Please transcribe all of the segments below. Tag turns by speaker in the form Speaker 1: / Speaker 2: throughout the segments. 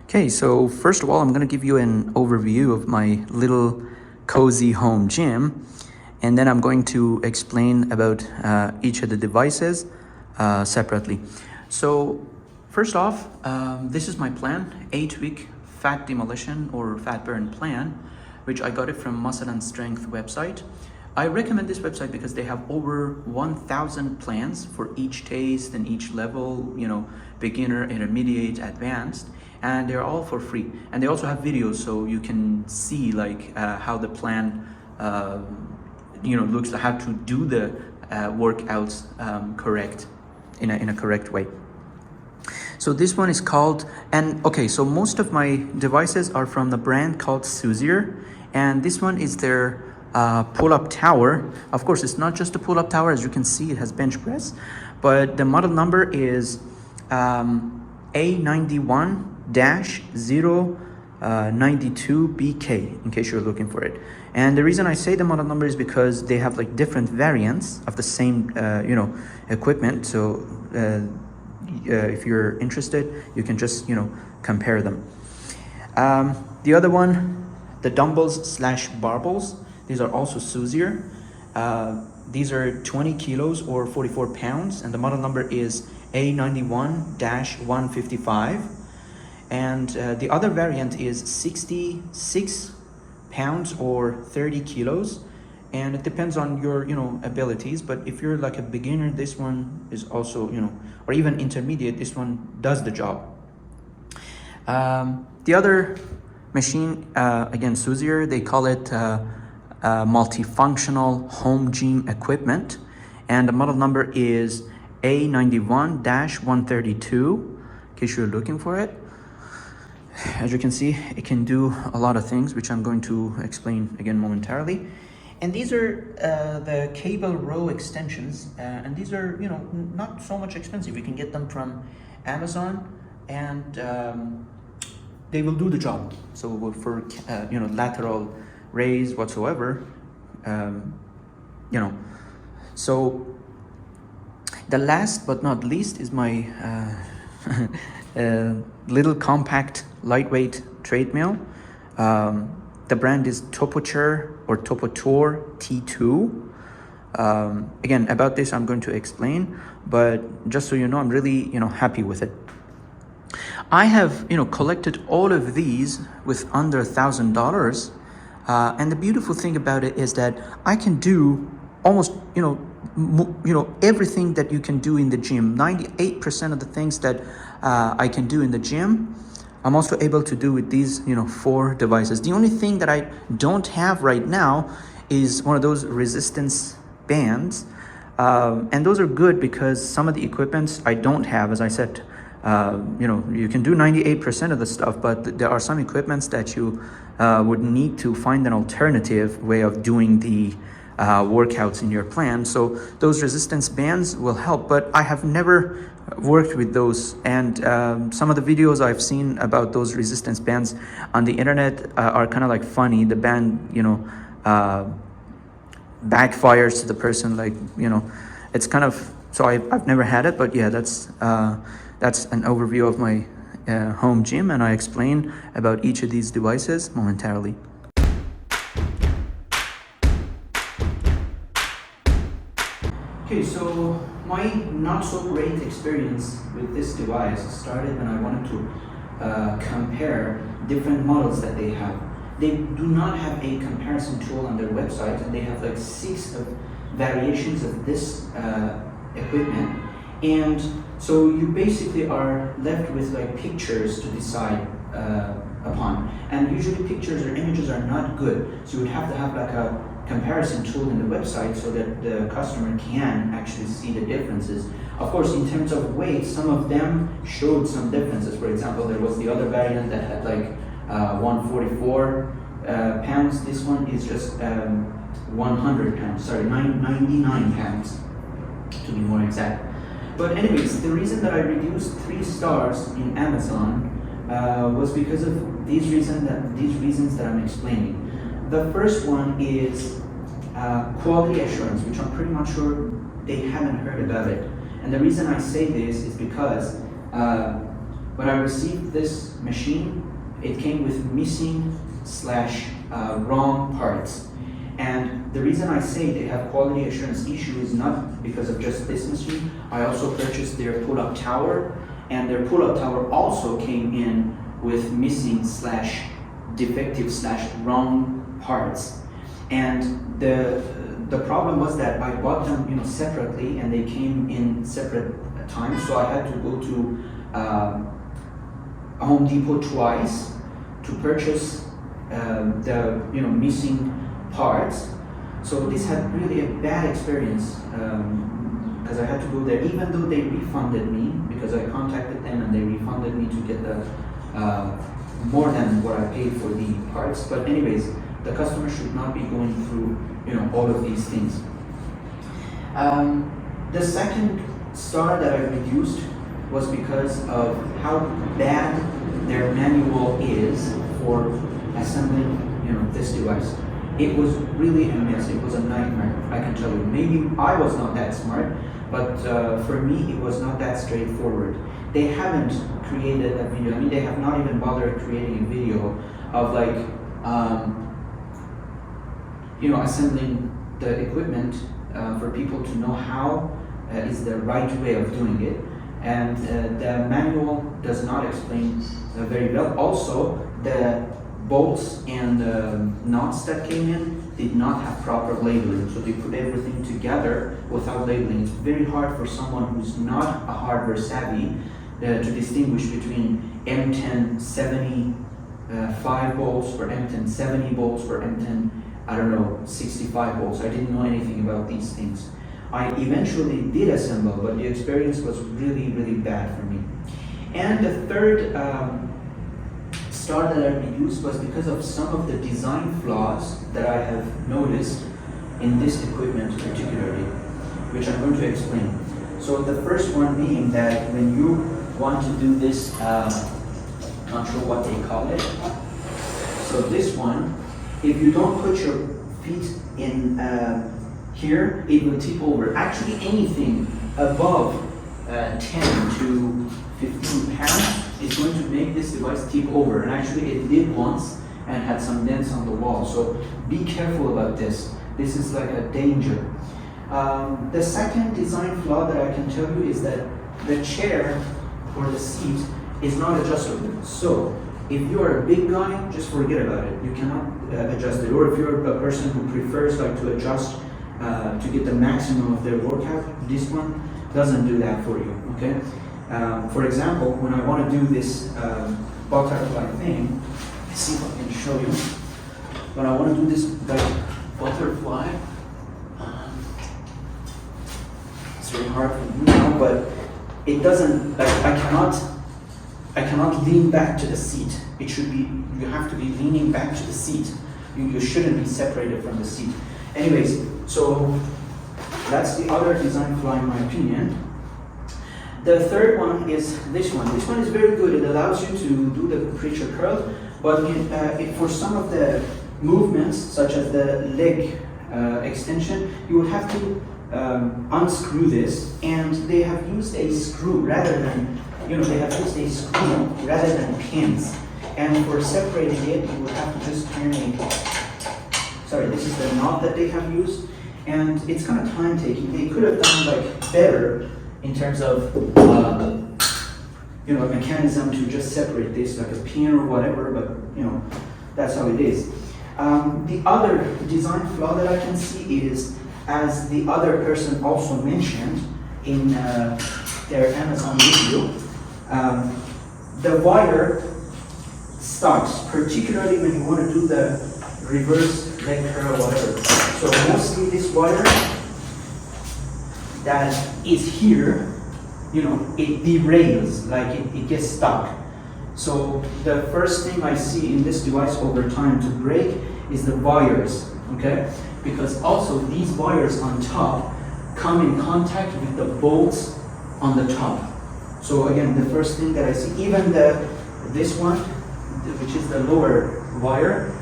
Speaker 1: Okay, so first of all, I'm going to give you an overview of my little cozy home gym, and then I'm going to explain about each of the devices separately. So first off, this is my plan, 8-week fat demolition or fat burn plan, which I got it from Muscle and Strength website. I recommend this website because they have over 1,000 plans for each taste and each level, beginner, intermediate, advanced, and they're all for free. And they also have videos so you can see how the plan looks, how to do the workouts correct in a correct way. So this one is called, so most of my devices are from the brand called Soozier, and this one is their pull-up tower. Of course, it's not just a pull-up tower. As you can see, it has bench press, but the model number is A91-092BK, in case you're looking for it. And the reason I say the model number is because they have different variants of the same equipment. So if you're interested, you can just compare them. The other one, the dumbbells / barbells, these are also Soozier. These are 20 kilos or 44 pounds, and the model number is A91-155. And the other variant is 66 pounds or 30 kilos. And it depends on your, abilities. But if you're like a beginner, this one is also, or even intermediate, this one does the job. The other machine, again, Soozier, they call it multifunctional home gym equipment. And the model number is A91-132, in case you're looking for it. As you can see, it can do a lot of things, which I'm going to explain again momentarily. And these are the cable row extensions, and these are, not so much expensive. You can get them from Amazon, and they will do the job. So for lateral raise whatsoever, So the last but not least is my little compact lightweight treadmill. The brand is Toputure T2. Again, about this I'm going to explain, but just so you know, I'm really happy with it. I have collected all of these with under $1,000, and the beautiful thing about it is that I can do almost everything that you can do in the gym. 98% of the things that I can do in the gym, I'm also able to do with these 4 devices. The only thing that I don't have right now is one of those resistance bands, and those are good because some of the equipments I don't have. As I said, you can do 98% of the stuff, but there are some equipments that you would need to find an alternative way of doing the workouts in your plan. So those resistance bands will help, but I have never worked with those. And some of the videos I've seen about those resistance bands on the internet are kind of funny. The band, backfires to the person, it's kind of, so I've never had it, but yeah, that's an overview of my home gym, and I explain about each of these devices momentarily. Okay, so my not so great experience with this device started when I wanted to compare different models that they have. They do not have a comparison tool on their website, and they have 6 variations of this equipment. And so you basically are left with pictures to decide upon. And usually pictures or images are not good. So you would have to have a comparison tool in the website so that the customer can actually see the differences. Of course, in terms of weight, some of them showed some differences. For example, there was the other variant that had 144 pounds. This one is just 100 pounds, sorry, 99 pounds to be more exact. But anyways, the reason that I reduced 3 stars in Amazon was because of these reasons that I'm explaining. The first one is quality assurance, which I'm pretty much sure they haven't heard about it. And the reason I say this is because when I received this machine, it came with missing / wrong parts. And the reason I say they have quality assurance issue is not because of just this machine. I also purchased their pull-up tower, and their pull-up tower also came in with missing / defective / wrong parts. And the problem was that I bought them, separately, and they came in separate times. So I had to go to Home Depot twice to purchase the missing parts. So this had really a bad experience because I had to go there, even though they refunded me, because I contacted them and they refunded me to get the more than what I paid for the parts. But anyways, the customer should not be going through all of these things. The second star that I reduced was because of how bad their manual is for assembling this device. It was really a mess. It was a nightmare, I can tell you. Maybe I was not that smart, but for me it was not that straightforward. They haven't created a video. I mean, they have not even bothered creating a video of assembling the equipment for people to know how is the right way of doing it. And the manual does not explain very well. Also, the bolts and nuts that came in did not have proper labeling, so they put everything together without labeling. It's very hard for someone who's not a hardware savvy to distinguish between M1075 bolts or M1070 bolts or M10, 65 bolts. I didn't know anything about these things. I eventually did assemble, but the experience was really, really bad for me. And the third star that I reduced was because of some of the design flaws that I have noticed in this equipment particularly, which I'm going to explain. So the first one being that when you want to do this, not sure what they call it. So this one, if you don't put your feet in here, it will tip over. Actually, anything above 10 to 15 pounds is going to make this device tip over. And actually, it did once and had some dents on the wall. So be careful about this. This is like a danger. The second design flaw that I can tell you is that the chair or the seat is not adjustable. So if you are a big guy, just forget about it. You cannot adjust it. Or if you're a person who prefers to adjust to get the maximum of their workout, this one doesn't do that for you, okay? For example, when I want to do this butterfly thing, let's see if I can show you. When I want to do this butterfly, it's very hard for me now, but it doesn't, I cannot lean back to the seat. It should be, you have to be leaning back to the seat. You shouldn't be separated from the seat. Anyways, so that's the other design flaw in my opinion. The third one is this one. This one is very good. It allows you to do the preacher curl, but for some of the movements, such as the leg extension, you would have to unscrew this, and they have used a screw rather than, they have used a screw rather than pins. And for separating it, you would have to just turn this is the knob that they have used, and it's kind of time taking. They could have done better in terms of a mechanism to just separate this, like a pin or whatever, but that's how it is. The other design flaw that I can see is, as the other person also mentioned in their Amazon video, the wire stops, particularly when you want to do the reverse leg curl or whatever. So mostly this wire that is here, it derails, it gets stuck. So the first thing I see in this device over time to break is the wires, okay? Because also these wires on top come in contact with the bolts on the top. So again, the first thing that I see, even this one, which is the lower wire,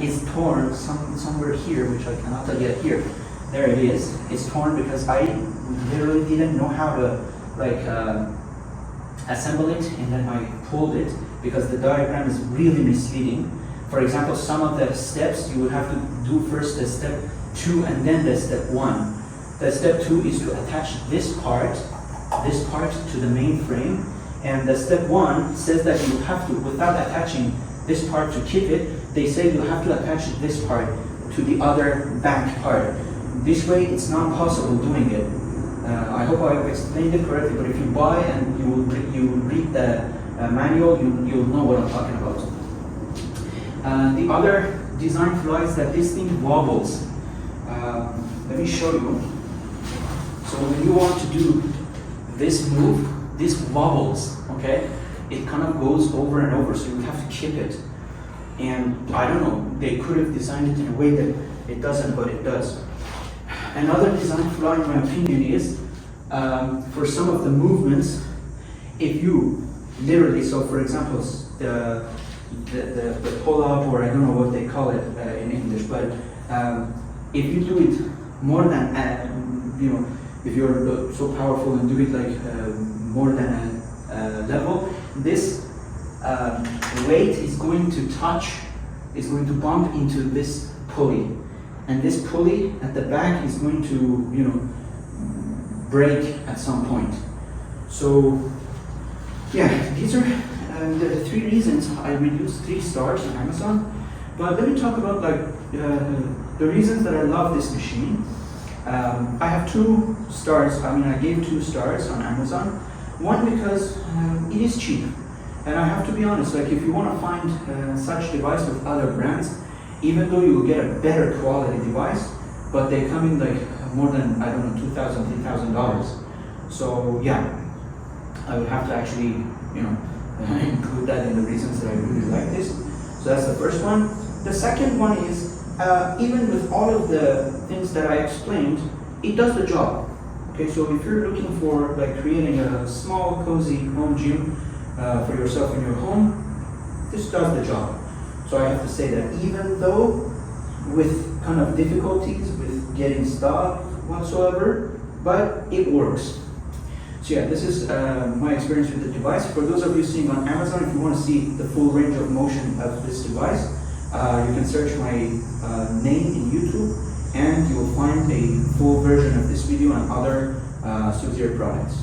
Speaker 1: is torn somewhere here, which I cannot get here. There it is. It's torn because I literally didn't know how to assemble it and then I pulled it, because the diagram is really misleading. For example, some of the steps you would have to do first the step 2 and then the step 1. The step 2 is to attach this part to the main frame, and the step 1 says that you have to, without attaching this part to keep it, they say you have to attach this part to the other back part. This way it's not possible doing it. I hope I've explained it correctly, but if you buy and you read the manual, you'll know what I'm talking about. The other design flaw is that this thing wobbles. Let me show you. So when you want to do this move, this wobbles, okay? It kind of goes over and over, so you have to keep it. And I don't know, they could have designed it in a way that it doesn't, but it does. Another design flaw, in my opinion, is for some of the movements, if you literally, so for example, the pull-up, or I don't know what they call it in English, but if you do it more than, if you're so powerful and do it like more than a level, this weight is going to bump into this pulley. And this pulley at the back is going to, break at some point. So, yeah, these are the 3 reasons I reduced 3 stars on Amazon. But let me talk about the reasons that I love this machine. I have 2 stars. I gave 2 stars on Amazon. One, because it is cheap. And I have to be honest, if you want to find such device with other brands, even though you will get a better quality device, but they come in more than, $2,000, $3,000. So yeah, I would have to actually, include that in the reasons that I really like this. So that's the first one. The second one is, even with all of the things that I explained, it does the job. Okay, so if you're looking for creating a small, cozy home gym for yourself in your home, this does the job. So I have to say that even though with kind of difficulties with getting stock whatsoever, but it works. So yeah, this is my experience with the device. For those of you seeing on Amazon, if you want to see the full range of motion of this device, you can search my name in YouTube, and you will find a full version of this video and other Soozier products.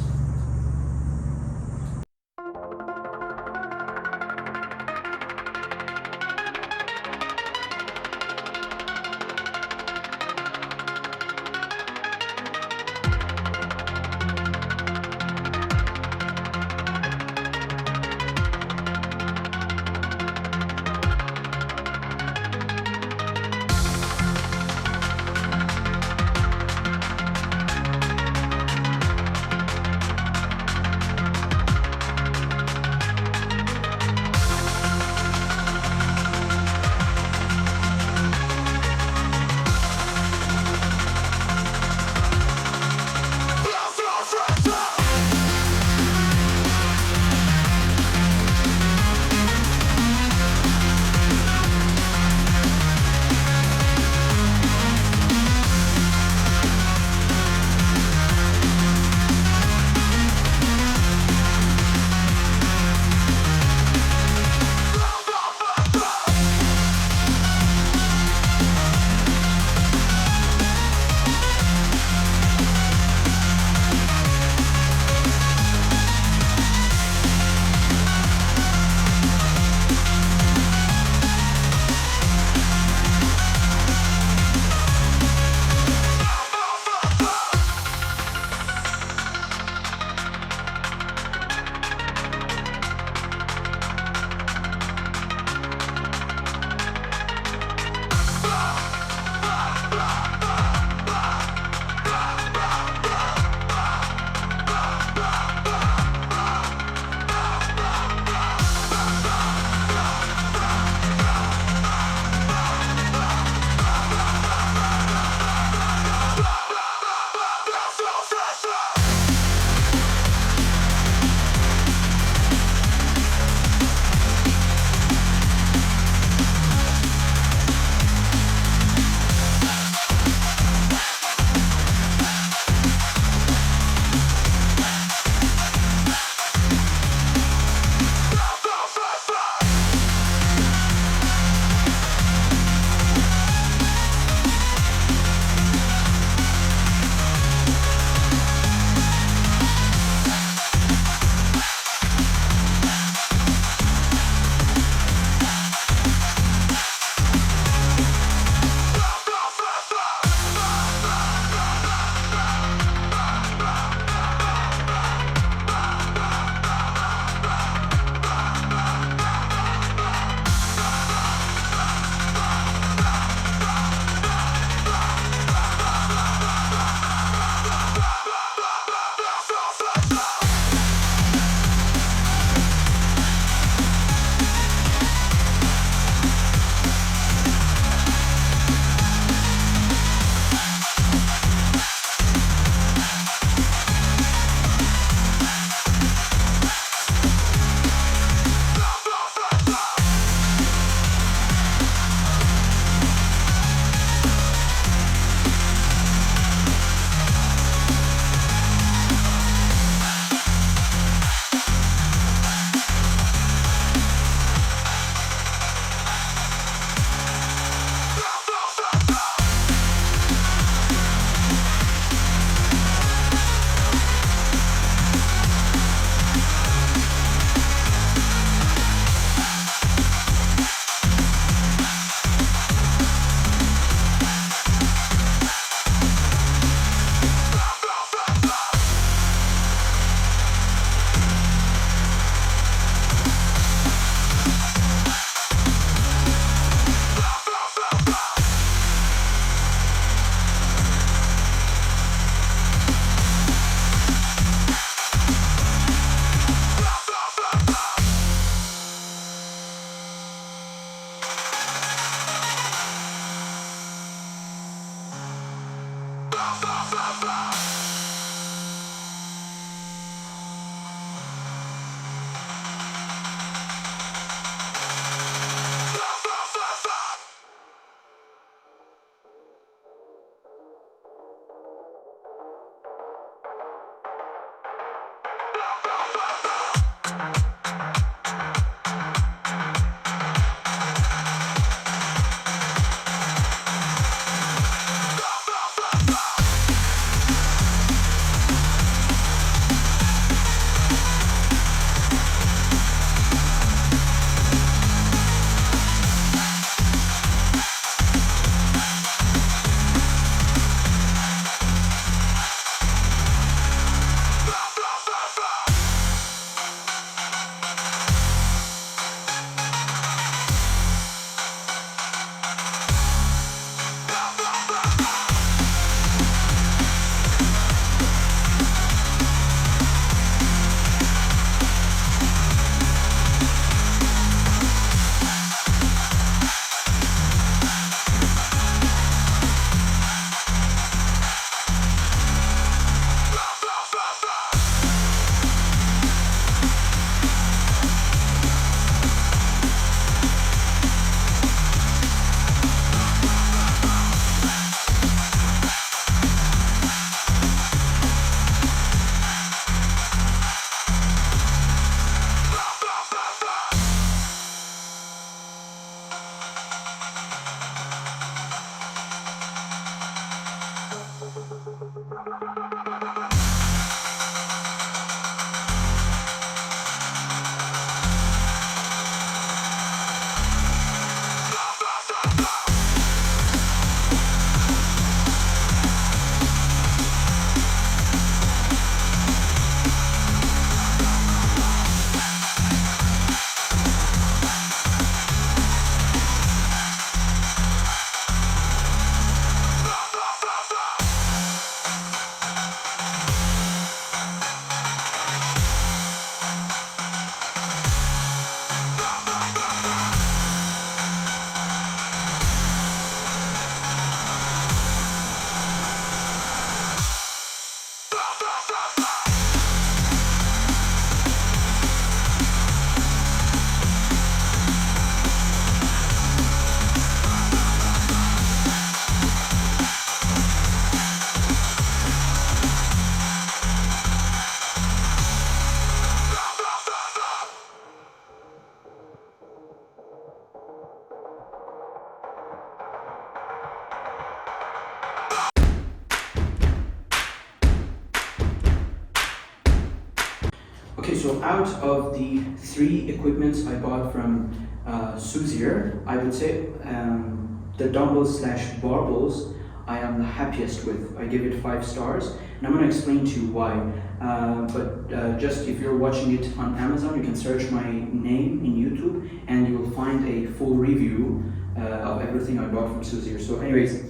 Speaker 1: Okay, so out of the 3 equipments I bought from Soozier, I would say the dumbbells slash barbells I am the happiest with. I give it 5 stars, and I'm going to explain to you why. But just if you're watching it on Amazon, you can search my name in YouTube, and you will find a full review of everything I bought from Soozier. So anyways,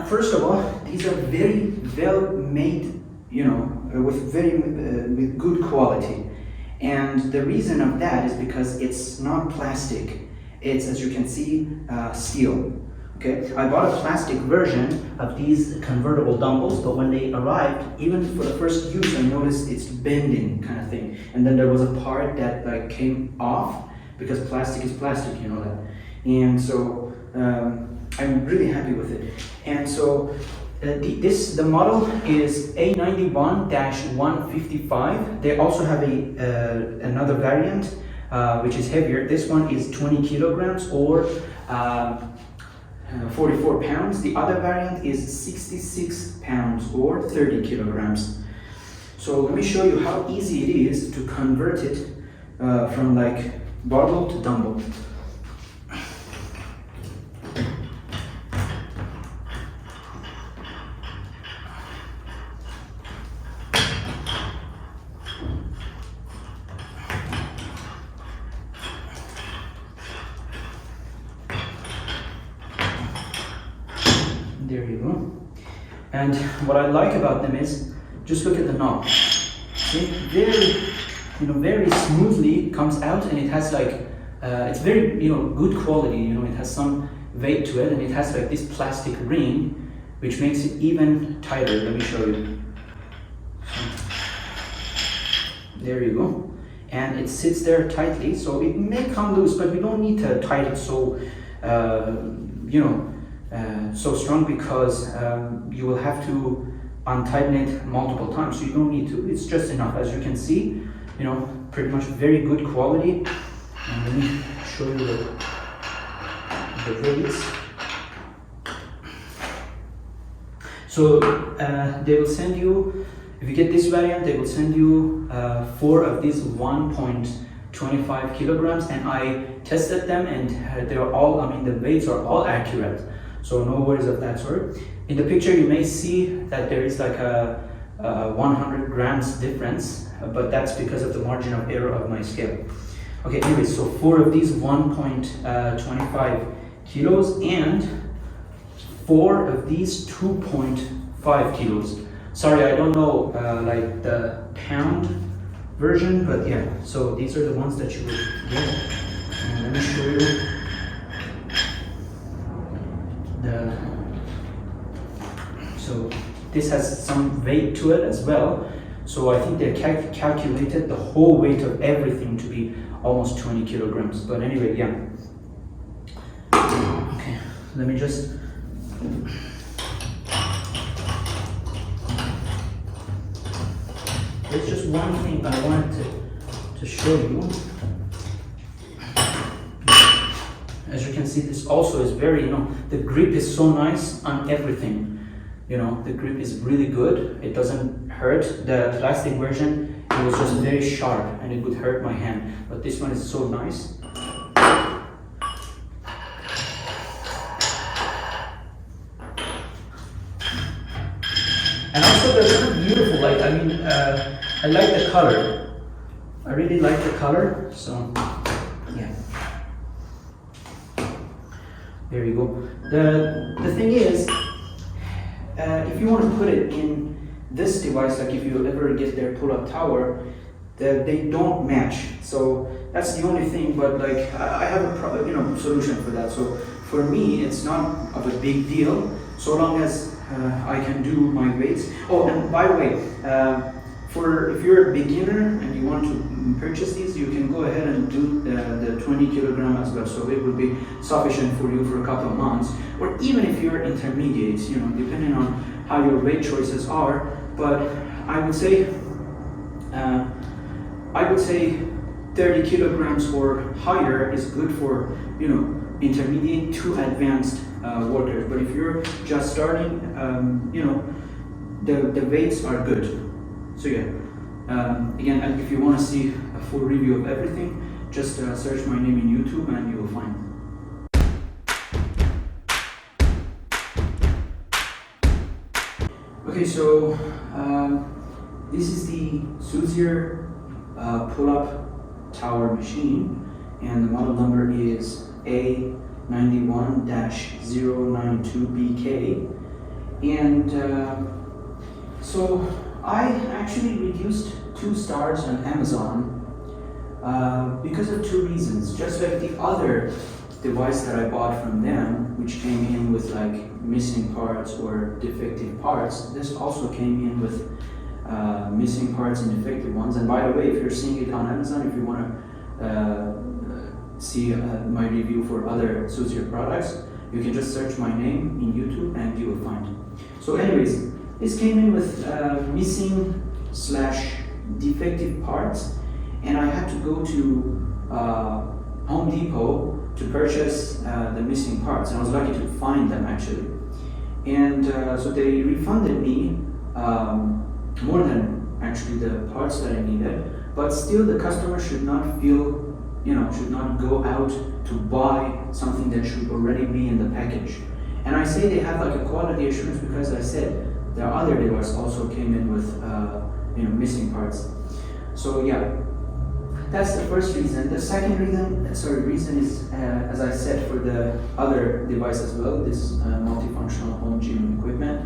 Speaker 1: first of all, these are very well made, with good quality. And the reason of that is because it's not plastic. It's, as you can see, steel. Okay, I bought a plastic version of these convertible dumbbells, but when they arrived, even for the first use, I noticed it's bending kind of thing. And then there was a part that like came off, because plastic is plastic, you know that. And so I'm really happy with it. And so the model is A91-155. They also have another variant which is heavier. This one is 20 kilograms or 44 pounds. The other variant is 66 pounds or 30 kilograms. So let me show you how easy it is to convert it from like barbell to dumbbell. There you go. And what I like about them is, just look at the knob. See, very smoothly comes out, and it has like, it's very, good quality. It has some weight to it, and it has like this plastic ring, which makes it even tighter. Let me show you. There you go. And it sits there tightly, so it may come loose, but you don't need to tighten it so, so strong, because you will have to untighten it multiple times, so you don't need to. It's just enough. As you can see, pretty much very good quality. And let me show you the weights. So they will send you, if you get this variant, they will send you 4 of these 1.25 kilograms, and I tested them, and they're all, the weights are all accurate. So no worries of that sort. In the picture, you may see that there is like a 100 grams difference, but that's because of the margin of error of my scale. Okay, anyway, so 4 of these 1.25 kilos and 4 of these 2.5 kilos. Sorry, I don't know like the pound version, but yeah, so these are the ones that you will get. And let me show you. So this has some weight to it as well. So I think they calculated the whole weight of everything to be almost 20 kilograms. But anyway, yeah. Okay, let me just. There's just one thing I wanted to show you. As you can see, this also is very, the grip is so nice on everything. The grip is really good. It doesn't hurt. The plastic version, it was just very sharp and it would hurt my hand. But this one is so nice. And also they're kind of beautiful. Like, I like the color. I really like the color. So, yeah. There you go. The thing is, if you want to put it in this device, like if you ever get their pull-up tower, they don't match. So that's the only thing. But like I have a solution for that. So for me, it's not of a big deal, so long as I can do my weights. Oh, and by the way, if you're a beginner and you want to purchase these, you can go ahead and do the 20 kilogram as well. So it will be sufficient for you for a couple of months, or even if you're intermediate, depending on how your weight choices are. But I would say 30 kilograms or higher is good for intermediate to advanced workers. But if you're just starting, the weights are good. So yeah, again, if you want to see a full review of everything, just search my name in YouTube and you will find it. Okay, so this is the Soozier pull-up tower machine, and the model number is A91-092BK. And so I actually reduced 2 stars on Amazon because of 2 reasons. Just like the other device that I bought from them, which came in with like missing parts or defective parts, this also came in with missing parts and defective ones. And by the way, if you're seeing it on Amazon, if you want to see my review for other Soozier products, you can just search my name in YouTube and you will find it. So anyways, this came in with missing / defective parts, and I had to go to Home Depot to purchase the missing parts, and I was lucky to find them actually. And so they refunded me more than actually the parts that I needed, but still the customer should not feel, should not go out to buy something that should already be in the package. And I say they have like a quality assurance because I said their other device also came in with missing parts. So yeah, that's the first reason. The second reason is, as I said, for the other device as well, this multifunctional home gym equipment,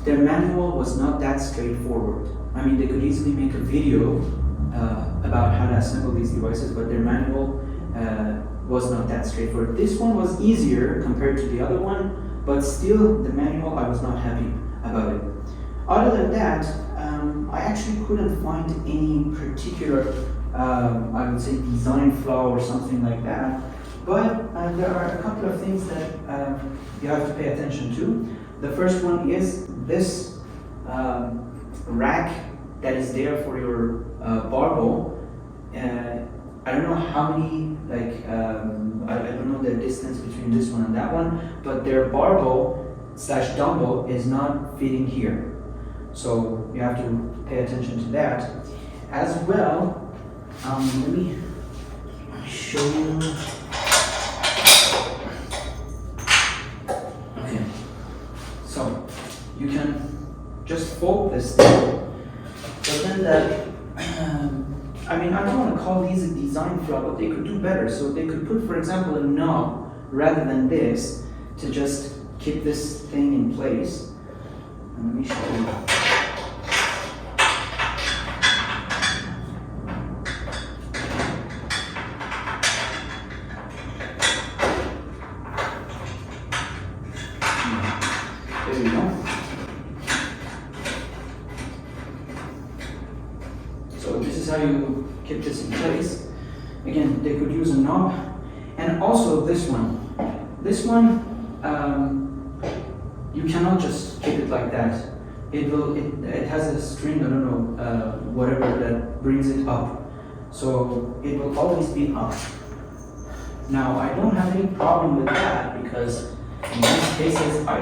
Speaker 1: their manual was not that straightforward. I mean, they could easily make a video about how to assemble these devices, but their manual was not that straightforward. This one was easier compared to the other one, but still the manual, I was not happy about it. Other than that, I actually couldn't find any particular, I would say, design flaw or something like that. But there are a couple of things that you have to pay attention to. The first one is this rack that is there for your barbell. I don't know how many, I don't know the distance between this one and that one, but their barbell / dumbbell is not fitting here. So you have to pay attention to that. As well, let me show you. Okay, so you can just fold this thing, but then I mean, I don't want to call these a design flaw, but they could do better. So they could put, for example, a knob rather than this to just keep this thing in place. And let me show you. There you go. So this is how you keep this in place. Again, they could use a knob. And also this one. This one, you cannot just keep it like that. It has a string, I don't know, whatever that brings it up. So it will always be up. Now, I don't have any problem with that because in most cases, I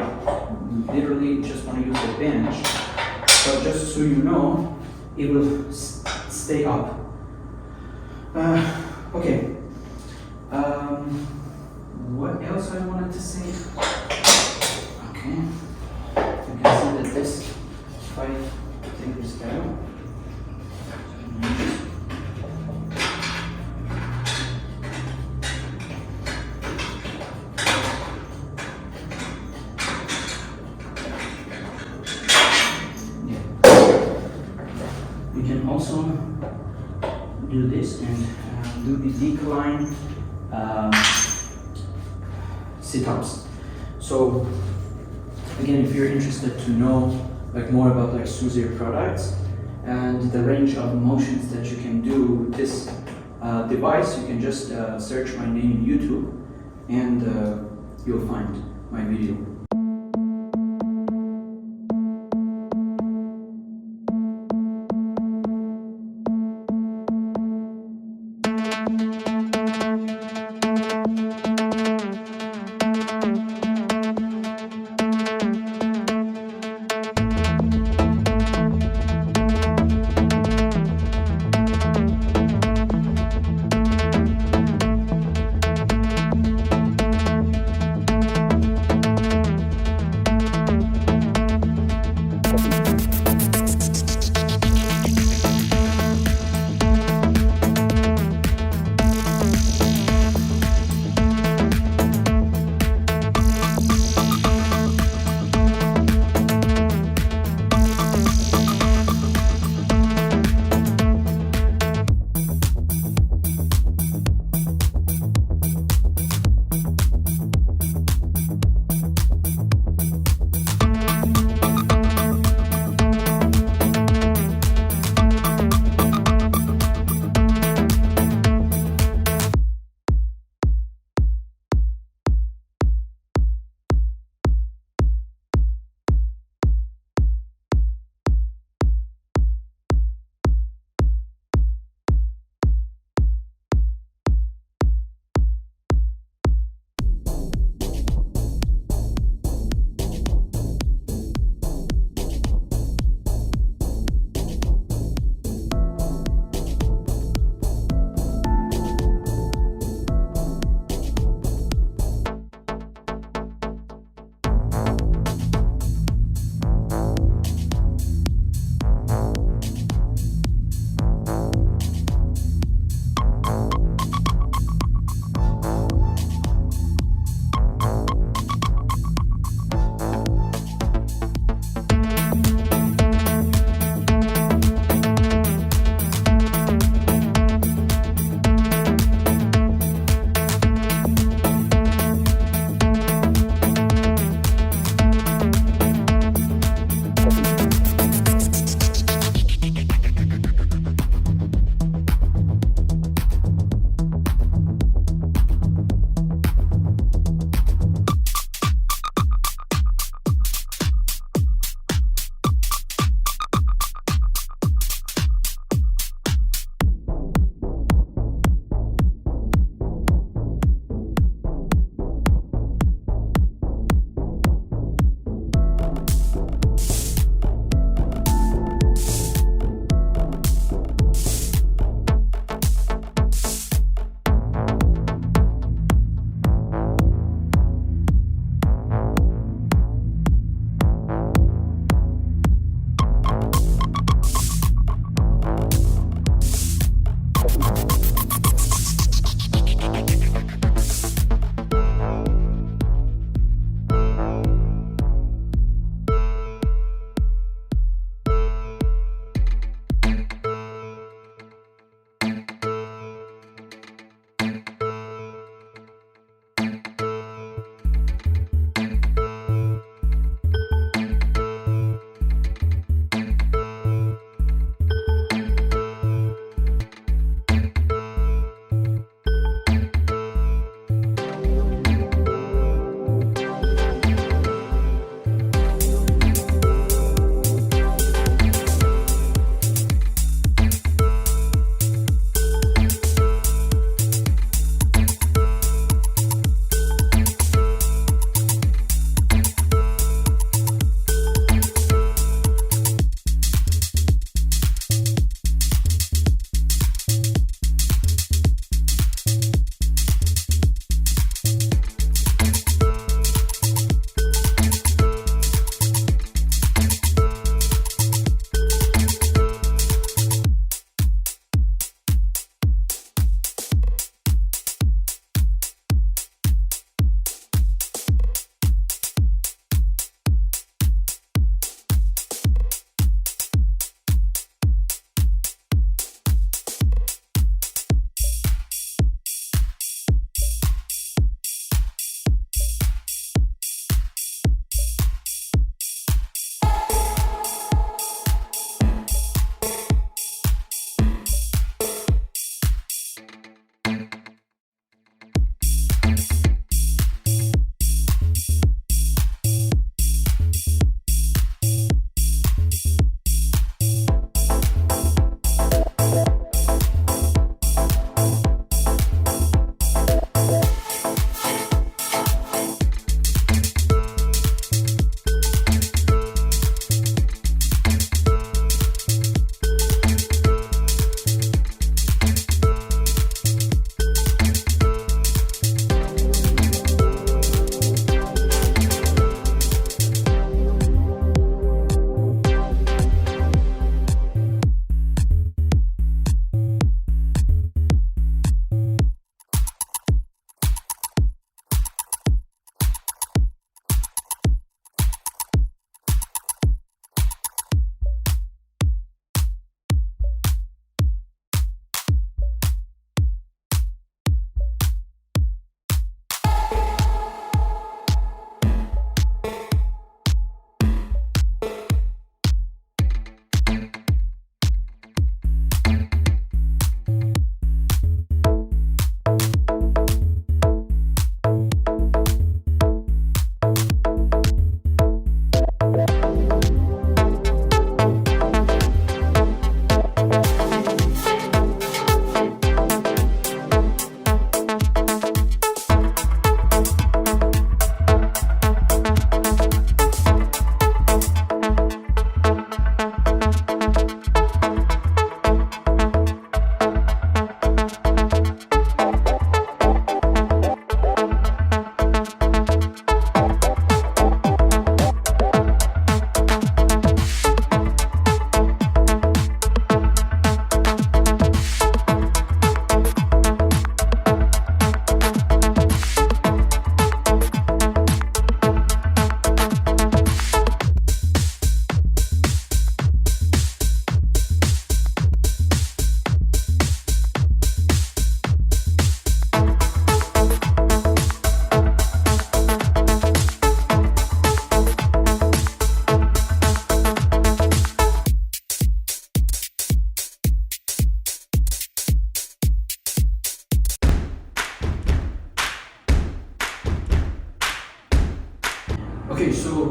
Speaker 1: literally just want to use the bench. But just so you know, it will stay up. Okay. What else I wanted to say? Okay. You can see that this, if I take this down, we can also do this and do the decline sit-ups. So again, if you're interested to know more about Soozier products and the range of motions that you can do with this device, you can just search my name in YouTube and you'll find my video.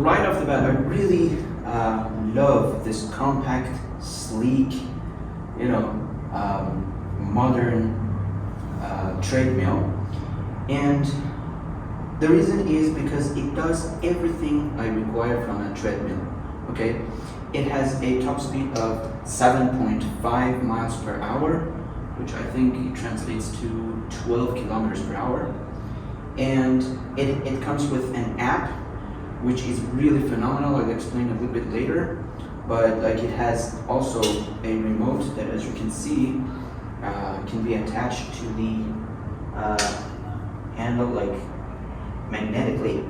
Speaker 1: right off the bat, I really love this compact, sleek, modern treadmill. And the reason is because it does everything I require from a treadmill, okay? It has a top speed of 7.5 miles per hour, which I think it translates to 12 kilometers per hour. And it comes with an app, which is really phenomenal. I'll explain a little bit later. But like, it has also a remote that, as you can see, can be attached to the handle, like magnetically.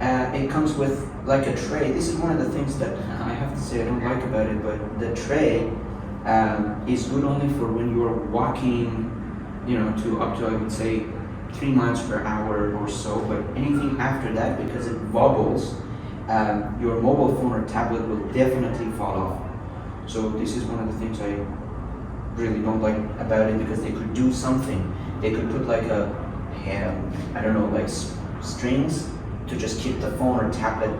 Speaker 1: It comes with like a tray. This is one of the things that I have to say I don't like about it, but the tray is good only for when you're walking, to up to, I would say, 3 miles per hour or so. But anything after that, because it wobbles, your mobile phone or tablet will definitely fall off. So this is one of the things I really don't like about it, because they could do something. They could put like I don't know, like strings to just keep the phone or tablet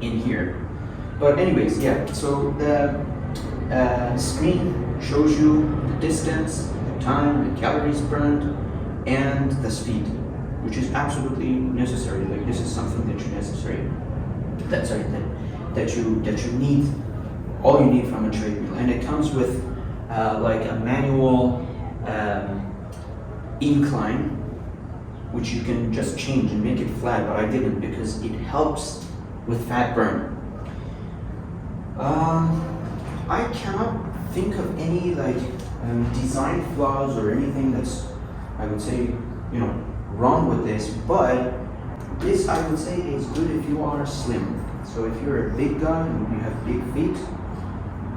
Speaker 1: in here. But anyways, yeah, so the screen shows you the distance, the time, the calories burned, and the speed, which is absolutely necessary. Like, this is something that you're necessary. That you need, all you need from a treadmill. And it comes with like a manual incline, which you can just change and make it flat, but I didn't because it helps with fat burn. I cannot think of any like design flaws or anything that's, I would say, wrong with this, but this, I would say, is good if you are slim. So if you're a big guy and you have big feet,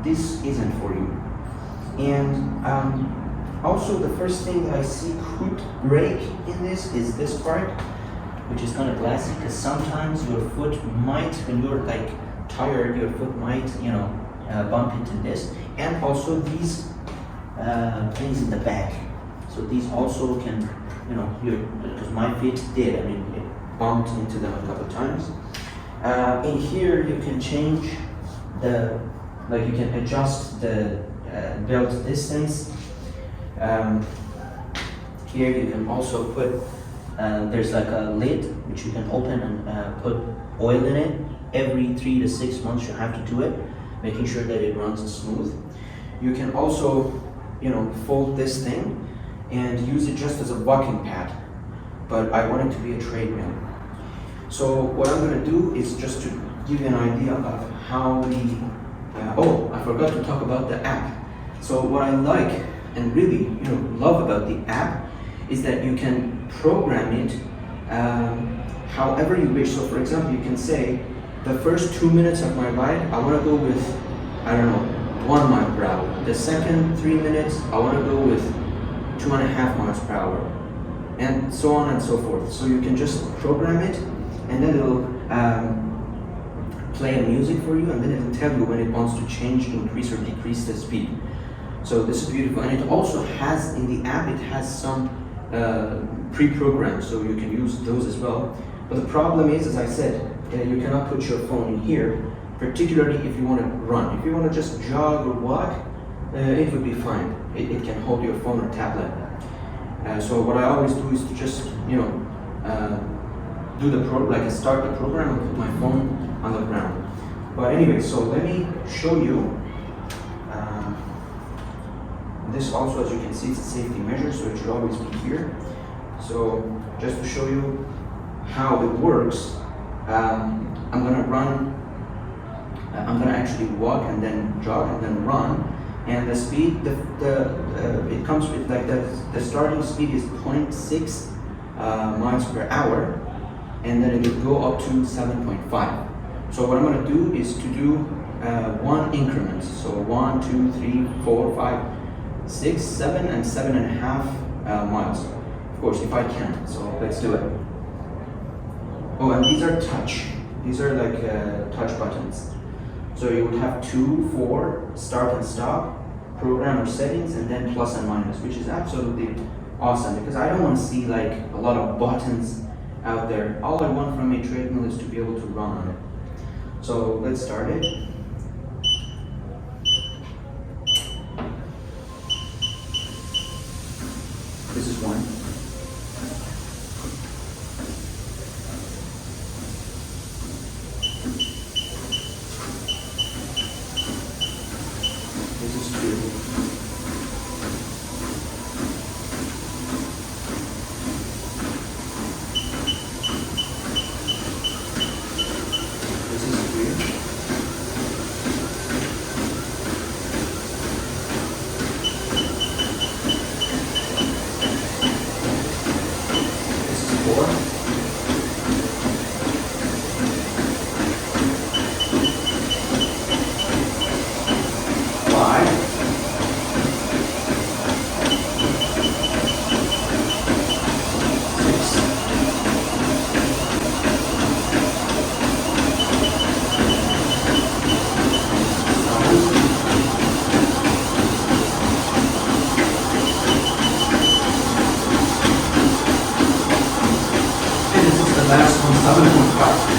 Speaker 1: this isn't for you. And also, the first thing that I see could break in this is this part, which is kind of glassy, because sometimes your foot might, when you're like tired, your foot might, bump into this. And also these things in the back. So these also can, because my feet did, it bumped into them a couple times. In here, you can change you can adjust the belt distance. Here you can also put, there's like a lid which you can open and put oil in it. Every 3 to 6 months you have to do it, making sure that it runs smooth. You can also, fold this thing and use it just as a walking pad, but I want it to be a treadmill. So what I'm going to do is just to give you an idea of how I forgot to talk about the app. So what I like and really love about the app is that you can program it however you wish. So for example, you can say, the first 2 minutes of my ride, I want to go with, 1 mile per hour. The second 3 minutes, I want to go with 2.5 miles per hour, and so on and so forth. So you can just program it, and then it'll play a music for you, and then it'll tell you when it wants to change, increase or decrease the speed. So this is beautiful, and it also has, in the app, it has some pre-programmed, so you can use those as well. But the problem is, as I said, you cannot put your phone in here, particularly if you want to run. If you want to just jog or walk, it would be fine. It can hold your phone or tablet. So what I always do is to just, start the program and put my phone on the ground. But anyway, so let me show you. This also, as you can see, it's a safety measure, so it should always be here. So just to show you how it works, I'm gonna actually walk and then jog and then run. And the speed, it comes with like the starting speed is 0.6 miles per hour, and then it will go up to 7.5. So what I'm gonna do is to do one increment. So 1, 2, 3, 4, 5, 6, 7, and 7.5 miles. Of course, if I can. So let's do it. Oh, and these are touch. These are like touch buttons. So you would have 2, 4, start and stop, program or settings, and then plus and minus, which is absolutely awesome, because I don't want to see like a lot of buttons out there. All I want from a treadmill is to be able to run on it. So let's start it. This is one. This is two. This is three. This is four. Five. Six. And this is the last one, 7.5.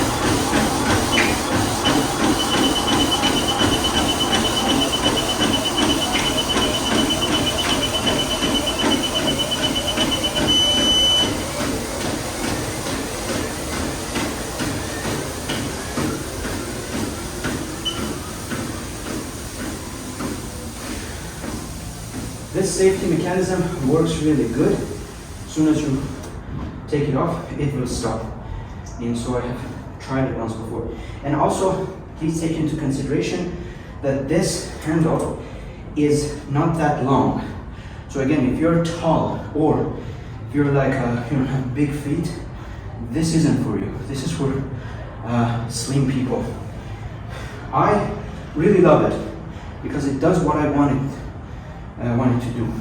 Speaker 1: This safety mechanism works really good. As soon as you take it off, it will stop. And so I have tried it once before. And also, please take into consideration that this handle is not that long. So again, if you're tall or if you're like you have big feet, this isn't for you. This is for slim people. I really love it because it does what I want it to do.